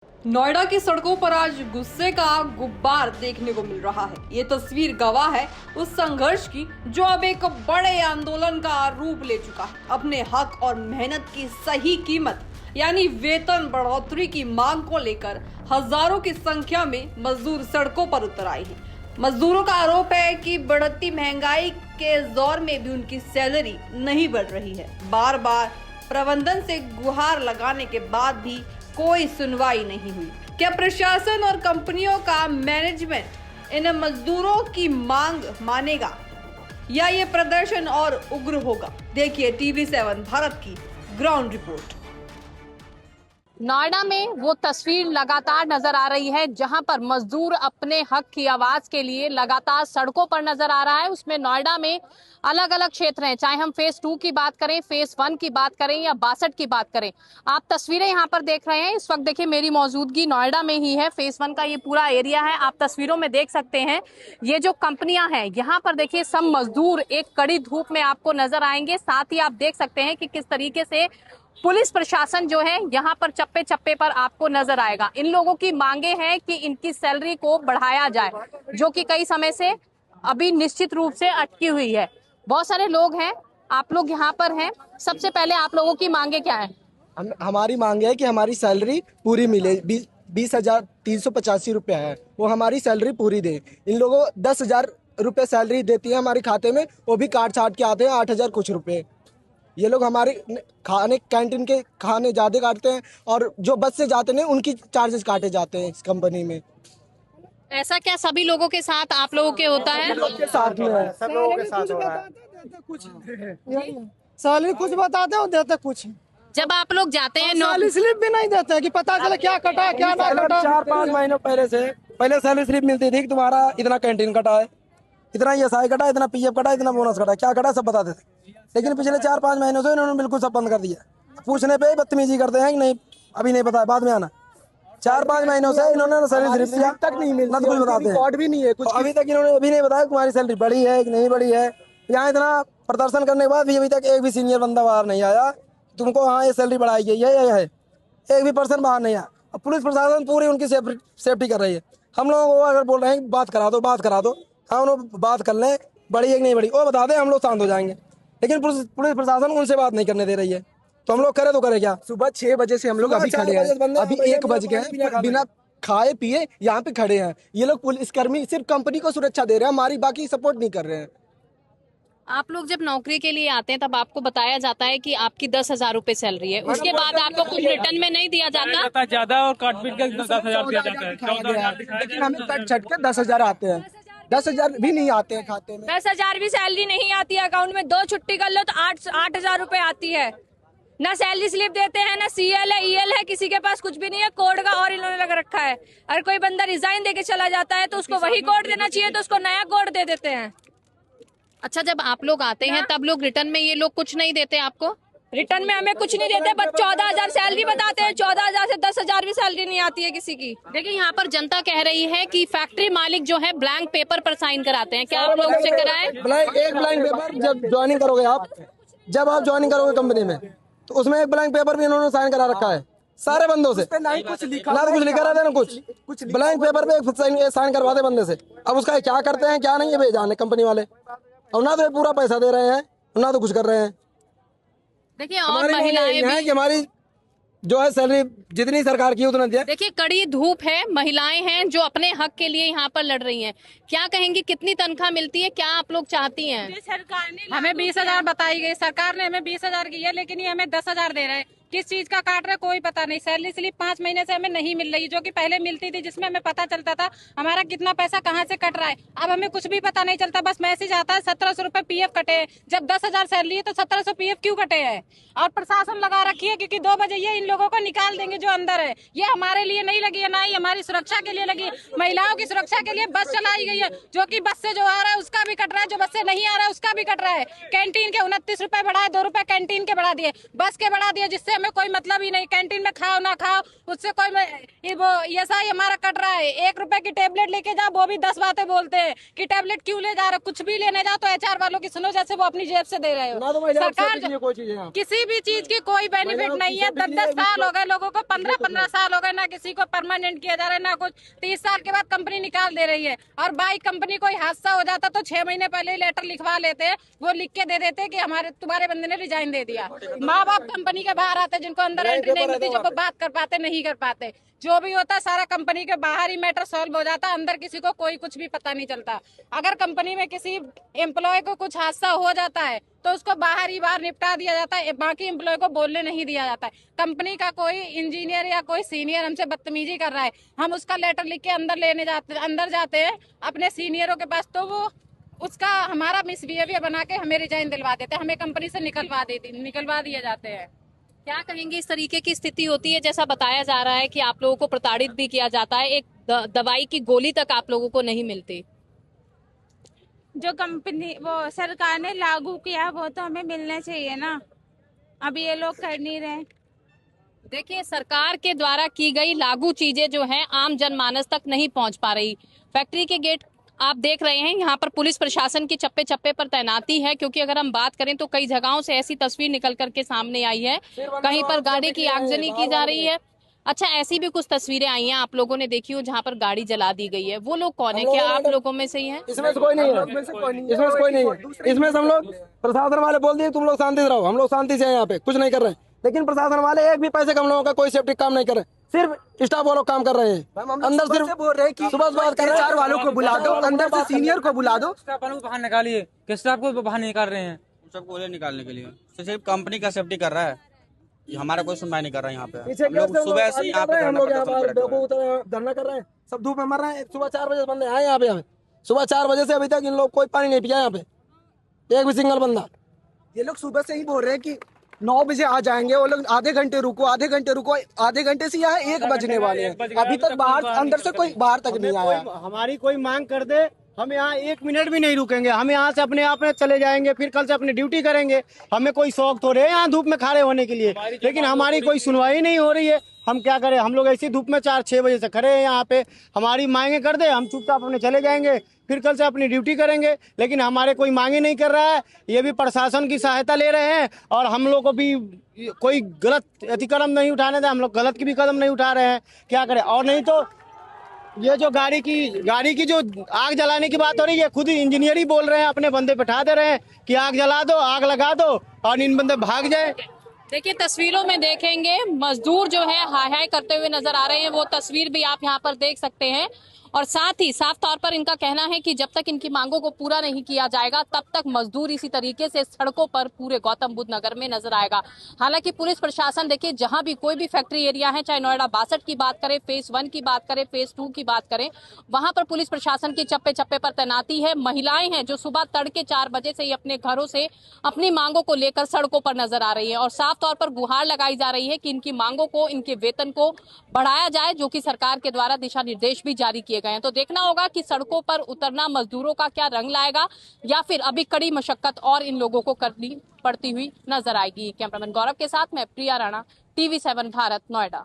नोएडा की सड़कों पर आज गुस्से का गुब्बार देखने को मिल रहा है। ये तस्वीर गवाह है उस संघर्ष की जो अब एक बड़े आंदोलन का रूप ले चुका है। अपने हक और मेहनत की सही कीमत यानी वेतन बढ़ोतरी की मांग को लेकर हजारों की संख्या में मजदूर सड़कों पर उतर आए हैं। मजदूरों का आरोप है कि बढ़ती महंगाई के दौर में भी उनकी सैलरी नहीं बढ़ रही है। बार बार प्रबंधन से गुहार लगाने के बाद भी कोई सुनवाई नहीं हुई। क्या प्रशासन और कंपनियों का मैनेजमेंट इन मजदूरों की मांग मानेगा या ये प्रदर्शन और उग्र होगा? देखिए TV7 भारत की ग्राउंड रिपोर्ट। नोएडा में वो तस्वीर लगातार नजर आ रही है जहां पर मजदूर अपने हक की आवाज के लिए लगातार सड़कों पर नजर आ रहा है। उसमें नोएडा में अलग अलग क्षेत्र हैं, चाहे हम फेज 2 की बात करें, फेज 1 की बात करें या 62 की बात करें। आप तस्वीरें यहां पर देख रहे हैं। इस वक्त देखिए मेरी मौजूदगी नोएडा में ही है। फेज 1 का ये पूरा एरिया है, आप तस्वीरों में देख सकते हैं। ये जो कंपनियां हैं यहाँ पर देखिए सब मजदूर एक कड़ी धूप में आपको नजर आएंगे। साथ ही आप देख सकते हैं कि किस तरीके से पुलिस प्रशासन जो है यहाँ पर चप्पे चप्पे पर आपको नजर आएगा। इन लोगों की मांगे हैं कि इनकी सैलरी को बढ़ाया जाए, जो कि कई समय से अभी निश्चित रूप से अटकी हुई है। बहुत सारे लोग हैं, आप लोग यहाँ पर हैं। सबसे पहले आप लोगों की मांगे क्या है? हमारी मांग है कि हमारी सैलरी पूरी मिले। 20,385 रुपये है, वो हमारी सैलरी पूरी दे। इन लोगों 10,000 रुपये सैलरी देती है हमारे खाते में, वो भी काट छाट के आते हैं 8,000 कुछ रुपये। ये लोग हमारे खाने कैंटीन के खाने ज़्यादा काटते हैं और जो बस से जाते हैं उनकी चार्जेस काटे जाते हैं इस कंपनी में। ऐसा क्या सभी लोगों के साथ आप लोगों के होता है? के साथ में है, सब लोगों के साथ हो रहा है। कुछ सैलरी कुछ बताते हैं और देते कुछ। जब आप लोग जाते हैं सैलरी स्लिप भी नहीं देते हैं कि पता चले क्या कटा क्या ना कटा। 4-5 महीनों पहले सैलरी स्लिप मिलती थी कि तुम्हारा इतना कैंटीन कटा है, इतना ESI कटा, इतना PF कटा, इतना बोनस कटा, क्या कटा सब बताते थे। लेकिन पिछले 4-5 महीनों से इन्होंने बिल्कुल सब बंद कर दिया। पूछने पे बदतमीजी करते हैं कि नहीं अभी नहीं पता, बाद में आना। 4-5 महीनों से इन्होंने सैलरी स्लिप तक नहीं मिली, ना तो कुछ बताते हैं। रिकॉर्ड भी नहीं है कुछ। अभी तक इन्होंने अभी नहीं बताया तुम्हारी सैलरी बढ़ी है कि नहीं बढ़ी है। यहाँ इतना प्रदर्शन करने के बाद भी अभी तक एक भी सीनियर बंदा बाहर नहीं आया तुमको हाँ ये सैलरी बढ़ाई गई है, ये है। एक भी पर्सन बाहर नहीं आया। अब पुलिस प्रशासन पूरी उनकी सेफ्टी कर रही है। हम लोगों को अगर बोल रहे हैं बात करा दो, बात करा दो, हाँ उन्होंने बात कर लें, बढ़ी है कि नहीं बढ़ी वो बता दें, हम लोग शांत हो जाएंगे। लेकिन पुलिस प्रशासन उनसे बात नहीं करने दे रही है, तो हम लोग करे तो करे क्या? सुबह 6 बजे से हम लोग अभी खड़े हैं, अभी 1 बज गए, बिना खाए पिए यहाँ पे खड़े हैं। ये लोग पुलिसकर्मी सिर्फ कंपनी को सुरक्षा दे रहे हैं, हमारी बाकी सपोर्ट नहीं कर रहे हैं। आप लोग जब नौकरी के लिए आते हैं तब आपको बताया जाता है कि आपकी 10,000 रुपए सैलरी है, उसके बाद आपको कुछ रिटर्न में नहीं दिया जाता? ज्यादा और काट पीट के 10,000 दिया जाता है। 14,000 लेकिन हमें कट छट के 10,000 आते हैं, 10,000 भी नहीं आते हैं खाते में। 10,000 भी सैलरी नहीं आती है अकाउंट में। 2 छुट्टी कर लो तो 8,000 रुपए आती है। ना सैलरी स्लिप देते हैं, ना CL है, EL है, किसी के पास कुछ भी नहीं है। कोड का और इन्होंने लग रखा है। अगर कोई बंदा रिजाइन देके चला जाता है तो उसको वही कोड देना चाहिए, तो उसको नया कोड दे देते हैं। अच्छा, जब आप लोग आते हैं तब लोग रिटर्न में ये लोग कुछ नहीं देते आपको? रिटर्न में हमें कुछ नहीं देते, बस 14,000 सैलरी बताते हैं। 14,000 से 10,000 भी सैलरी नहीं आती है किसी की। देखिए यहाँ पर जनता कह रही है कि फैक्ट्री मालिक जो है ब्लैंक पेपर पर साइन कराते हैं। क्या आप लोग चेक कराएं? एक ब्लैंक पेपर जब ज्वाइनिंग करोगे आप, जब आप ज्वाइनिंग करोगे कंपनी में, तो उसमें एक ब्लैंक पेपर भी इन्होंने साइन करा रखा है सारे बंदों से। ना ही कुछ लिखा, ना तो कुछ लिखा रहता है ना कुछ ब्लैंक पेपर पे एक साइन करवाते बंदे से। अब उसका क्या करते हैं क्या नहीं है जाने कंपनी वाले। और ना तो ये पूरा पैसा दे रहे हैं, ना तो कुछ कर रहे हैं। देखिए और महिलाएं भी, कि हमारी जो है सैलरी जितनी सरकार की उतना दिया। देखिए कड़ी धूप है, महिलाएं हैं जो अपने हक के लिए यहाँ पर लड़ रही हैं। क्या कहेंगी, कितनी तनख्वाह मिलती है, क्या आप लोग चाहती हैं? सरकार ने हमें 20,000 बताई गई, सरकार ने हमें 20,000 की है, लेकिन ये हमें 10,000 दे रहे हैं। किस चीज का काट रहा है कोई पता नहीं। सैलरी स्लिप 5 महीने से हमें नहीं मिल रही, जो कि पहले मिलती थी, जिसमें हमें पता चलता था हमारा कितना पैसा कहाँ से कट रहा है। अब हमें कुछ भी पता नहीं चलता, बस मैसेज आता है 1,700 रुपए PF कटे हैं। जब 10,000 सैलरी है तो 1,700 PF क्यों कटे हैं? और प्रशासन लगा रखी है क्योंकि 2 बजे ये इन लोगों को निकाल देंगे जो अंदर है। ये हमारे लिए नहीं लगी है, ना ही हमारी सुरक्षा के लिए लगी है। महिलाओं की सुरक्षा के लिए बस चलाई गई है, जो कि बस से जो आ रहा है उसका भी कट रहा है, जो बस से नहीं आ रहा है उसका भी कट रहा है। कैंटीन के 29 रुपए बढ़ाए, 2 रुपए कैंटीन के बढ़ा दिए, बस के बढ़ा दिए, जिससे हमें कोई मतलब ही नहीं। कैंटीन में खाओ ना खाओ उससे कोई वो ऐसा ही हमारा कट रहा है। 1 रुपए की टेबलेट लेके जाओ वो भी 10 बातें बोलते हैं कि टेबलेट क्यों ले जा रहे हो। कुछ भी लेने जाओ तो एचआर वालों की सुनो जैसे वो अपनी जेब से दे रहे हो। सरकार किसी भी चीज की कोई बेनिफिट नहीं है। 10-10 साल हो गए लोगों को, 15-15 साल हो गए, ना किसी को परमानेंट किया जा रहा है ना कुछ। 30 साल के बाद कंपनी निकाल दे रही है। और बाई कंपनी कोई हादसा हो जाता तो 6 महीने पहले ही लेटर लिखवा लेते हैं, वो लिख के दे देते कि हमारे तुम्हारे बंदे ने रिजाइन दे दिया। माँ बाप कंपनी के बाहर आते जिनको अंदर एंट्री नहीं मिलती, जो बात कर पाते नहीं कर पाते। जो भी होता है सारा कंपनी के बाहर ही मैटर सॉल्व हो जाता, अंदर किसी को कोई कुछ भी पता नहीं चलता। अगर कंपनी में किसी एम्प्लॉय को कुछ हादसा हो जाता है तो उसको बाहर ही बाहर निपटा दिया जाता है, बाकी एम्प्लॉय को बोलने नहीं दिया जाता है। कंपनी का कोई इंजीनियर या कोई सीनियर हमसे बदतमीजी कर रहा है, हम उसका लेटर लिख के अंदर जाते हैं अपने सीनियरों के पास, तो वो उसका हमारा मिसबिहेवियर बना के हमें रिजाइन दिलवा देते हैं, हमें कंपनी से निकलवा दिए जाते हैं। क्या कहेंगे, इस तरीके की स्थिति होती है? जैसा बताया जा रहा है कि आप लोगों को प्रताड़ित भी किया जाता है, एक दवाई की गोली तक आप लोगों को नहीं मिलती। जो कंपनी वो सरकार ने लागू किया वो तो हमें मिलना चाहिए ना, अभी ये लोग कर नहीं रहे। देखिए, सरकार के द्वारा की गई लागू चीजें जो हैं आम जनमानस तक नहीं पहुंच पा रही। फैक्ट्री के गेट आप देख रहे हैं, यहाँ पर पुलिस प्रशासन की चप्पे चप्पे पर तैनाती है, क्योंकि अगर हम बात करें तो कई जगहों से ऐसी तस्वीर निकल करके सामने आई है, कहीं पर गाड़ी की आगजनी की जा रही है। अच्छा, ऐसी भी कुछ तस्वीरें आई हैं आप लोगों ने देखी हो जहाँ पर गाड़ी जला दी गई है, वो लोग कौन है? क्या आप लोगों में से ही हैं? इसमें से कोई नहीं है, इसमें से कोई नहीं है। इसमें से हम लोग प्रशासन वाले बोल दिए तुम लोग शांति से रहो, हम लोग शांति से हैं, यहाँ पे कुछ नहीं कर रहे हैं। लेकिन प्रशासन वाले एक भी पैसे का हम लोगों का कोई सेफ्टी काम नहीं कर रहे, सिर्फ स्टाफ वालों काम कर रहे हैं। अंदर सिर्फ बोल रहे हैं कि सुबह बात कर रहे हैं, वालों को बुला दो, अंदर से सीनियर को बुला दो। स्टाफ वालों को बाहर निकालिए, किस स्टाफ को बाहर निकाल रहे हैं? सबको निकालने के लिए सिर्फ कंपनी का सेफ्टी कर रहा है, हमारा कोई सुनवाई नहीं कर रहा है। यहाँ पे पीछे हम लोग सुबह से यहाँ पे हम लोग धरना कर रहे हैं, सब धूप में मर रहे हैं। सुबह 4 बजे बंदे आए यहाँ पे, हमें सुबह 4 बजे से अभी तक इन लोग कोई पानी नहीं पिया यहाँ पे, एक भी सिंगल बंदा। ये लोग सुबह से ही बोल रहे हैं कि 9 बजे आ जाएंगे, वो लोग आधे घंटे रुको, आधे घंटे से यहाँ 1 बजने वाले हैं, अभी तक बाहर अंदर से कोई बाहर तक नहीं आया। हमारी कोई मांग कर दे, हम यहाँ 1 मिनट भी नहीं रुकेंगे, हम यहाँ से अपने आप में चले जाएंगे, फिर कल से अपनी ड्यूटी करेंगे। हमें कोई शौक थोड़े है यहाँ धूप में खड़े होने के लिए, लेकिन हमारी कोई सुनवाई नहीं हो रही है। हम क्या करें, हम लोग ऐसी धूप में 4-6 बजे से खड़े हैं यहाँ पे। हमारी मांगे कर दे, हम चुपचाप अपने चले जाएंगे, फिर कल से अपनी ड्यूटी करेंगे, लेकिन हमारे कोई मांगे नहीं कर रहा है। ये भी प्रशासन की सहायता ले रहे हैं और हम लोग को भी कोई गलत अतिक्रम नहीं उठाने दे, हम लोग गलत की भी कदम नहीं उठा रहे हैं। क्या करें, और नहीं तो ये जो गाड़ी की जो आग जलाने की बात हो रही है, खुद ही इंजीनियर ही बोल रहे हैं, अपने बंदे बैठा दे रहे हैं कि आग जला दो, आग लगा दो और इन बंदे भाग जाए। देखिए, तस्वीरों में देखेंगे मजदूर जो है हाय हाय करते हुए नजर आ रहे हैं, वो तस्वीर भी आप यहाँ पर देख सकते हैं। और साथ ही साफ तौर पर इनका कहना है कि जब तक इनकी मांगों को पूरा नहीं किया जाएगा तब तक मजदूर इसी तरीके से सड़कों पर पूरे गौतम बुद्ध नगर में नजर आएगा। हालांकि पुलिस प्रशासन देखिए, जहां भी कोई भी फैक्ट्री एरिया है, चाहे नोएडा 62 की बात करें, फेज 1 की बात करें, फेज 2 की बात करें, वहां पर पुलिस प्रशासन की चप्पे चप्पे पर तैनाती है। महिलाएं हैं जो सुबह तड़के 4 बजे से ही अपने घरों से अपनी मांगों को लेकर सड़कों पर नजर आ रही है और साफ तौर पर गुहार लगाई जा रही है कि इनकी मांगों को, इनके वेतन को बढ़ाया जाए, जो कि सरकार के द्वारा दिशा निर्देश भी जारी किए गए हैं। तो देखना होगा कि सड़कों पर उतरना मजदूरों का क्या रंग लाएगा, या फिर अभी कड़ी मशक्कत और इन लोगों को करनी पड़ती हुई नजर आएगी। कैमरामैन गौरव के साथ मैं प्रिया राणा, TV7 भारत, नोएडा।